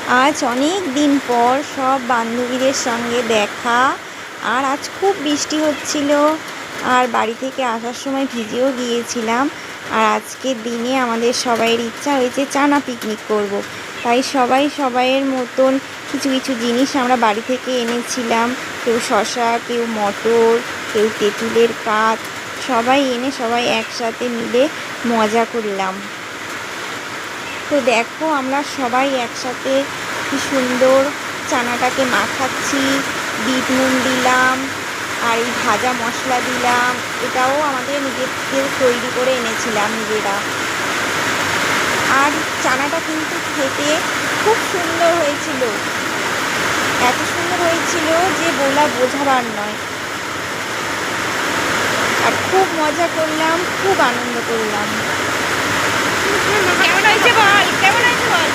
আজ অনেক দিন পর সব বান্ধবীদের সঙ্গে দেখা। আর আজ খুব বৃষ্টি হচ্ছিল, আর বাড়ি থেকে আসার সময় ভিজেও গিয়েছিলাম। আর আজকের দিনে আমাদের সবাইয়ের ইচ্ছা হয়েছে চানা পিকনিক করব। তাই সবাই সবাইয়ের মতন কিছু কিছু জিনিস আমরা বাড়ি থেকে এনেছিলাম। কেউ শসা, কেউ মটর, কেউ তেঁতুলের কাঠ, সবাই এনে সবাই একসাথে মিলে মজা করলাম। তো দেখো আমরা সবাই একসাথে কি সুন্দর চানাটাকে মাখাচ্ছি। বিট নুন দিলাম, আর এই ভাজা মশলা দিলাম। এটাও আমাদের নিজেদের তৈরি করে এনেছিলাম নিজেরা। আর চানাটা কিন্তু খেতে খুব সুন্দর হয়েছিল, এত সুন্দর হয়েছিল যে বলা বোঝাবার নয়। আর খুব মজা করলাম, খুব আনন্দ করলাম। কেমন হয়েছে বল?